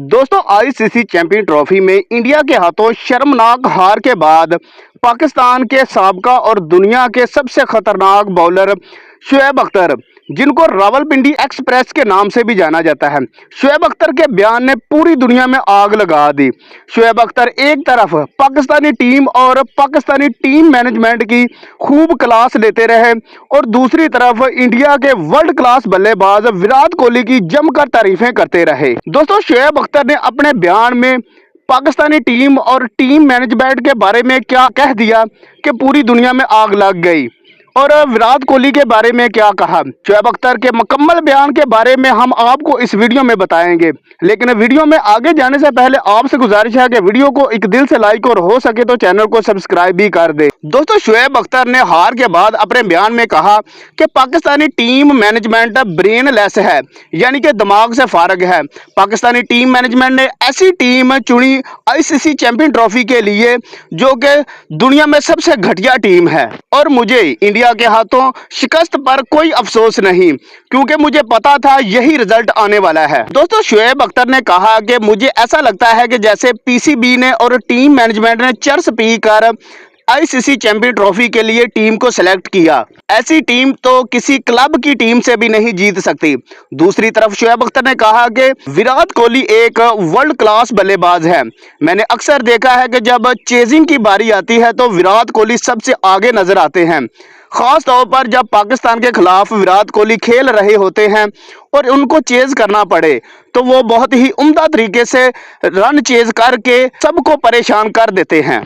दोस्तों ICC champion trophy में India के हाथों शर्मनाक हार के बाद पाकिस्तान के साबका और दुनिया के सबसे खतरनाक बॉलर शुएब अख्तर, जिनको रावलपिंडी एक्सप्रेस के नाम से भी जाना जाता है, शुएब अख्तर के बयान ने पूरी दुनिया में आग लगा दी। शुएब अख्तर एक तरफ पाकिस्तानी टीम और पाकिस्तानी टीम मैनेजमेंट की खूब क्लास लेते रहे और दूसरी तरफ इंडिया के वर्ल्ड क्लास बल्लेबाज विराट कोहली की जमकर तारीफें करते रहे। दोस्तों शुएब अख्तर ने अपने बयान में पाकिस्तानी टीम और टीम मैनेजमेंट के बारे में क्या कह दिया कि पूरी दुनिया में आग लग गई, और विराट कोहली के बारे में क्या कहा। शुएब अख्तर के मुकम्मल बयान के बारे में हम आपको इस वीडियो में बताएंगे, लेकिन वीडियो में आगे जाने से पहले आपसे गुजारिश है कि वीडियो को एक दिल से लाइक और हो सके तो चैनल को सब्सक्राइब भी कर दे। दोस्तों शुएब अख्तर ने हार के बाद अपने बयान में कहा कि पाकिस्तानी टीम मैनेजमेंट ब्रेनलेस है, यानी कि दिमाग से फारग है। पाकिस्तानी टीम मैनेजमेंट ने ऐसी टीम चुनी आईसीसी चैंपियन ट्रॉफी के लिए जो कि दुनिया में सबसे घटिया टीम है, और मुझे इंडिया के हाथों शिकस्त पर कोई अफसोस नहीं, क्योंकि मुझे पता था यही रिजल्ट आने वाला है। दोस्तों शुएब अख्तर ने कहा कि मुझे ऐसा लगता है कि जैसे पीसीबी ने और टीम मैनेजमेंट ने चर्स पी कर आईसीसी चैंपियन ट्रॉफी के लिए टीम को सिलेक्ट किया, ऐसी टीम तो किसी क्लब की टीम से भी नहीं जीत सकती। दूसरी तरफ शुएब अख्तर ने कहा कि विराट कोहली एक वर्ल्ड क्लास बल्लेबाज है। मैंने अक्सर देखा है कि जब चेजिंग की बारी आती है तो विराट कोहली सबसे आगे नजर आते हैं, खास तौर पर जब पाकिस्तान के खिलाफ विराट कोहली खेल रहे होते हैं और उनको चेज करना पड़े तो वो बहुत ही उम्दा तरीके से रन चेज करके सबको परेशान कर देते हैं।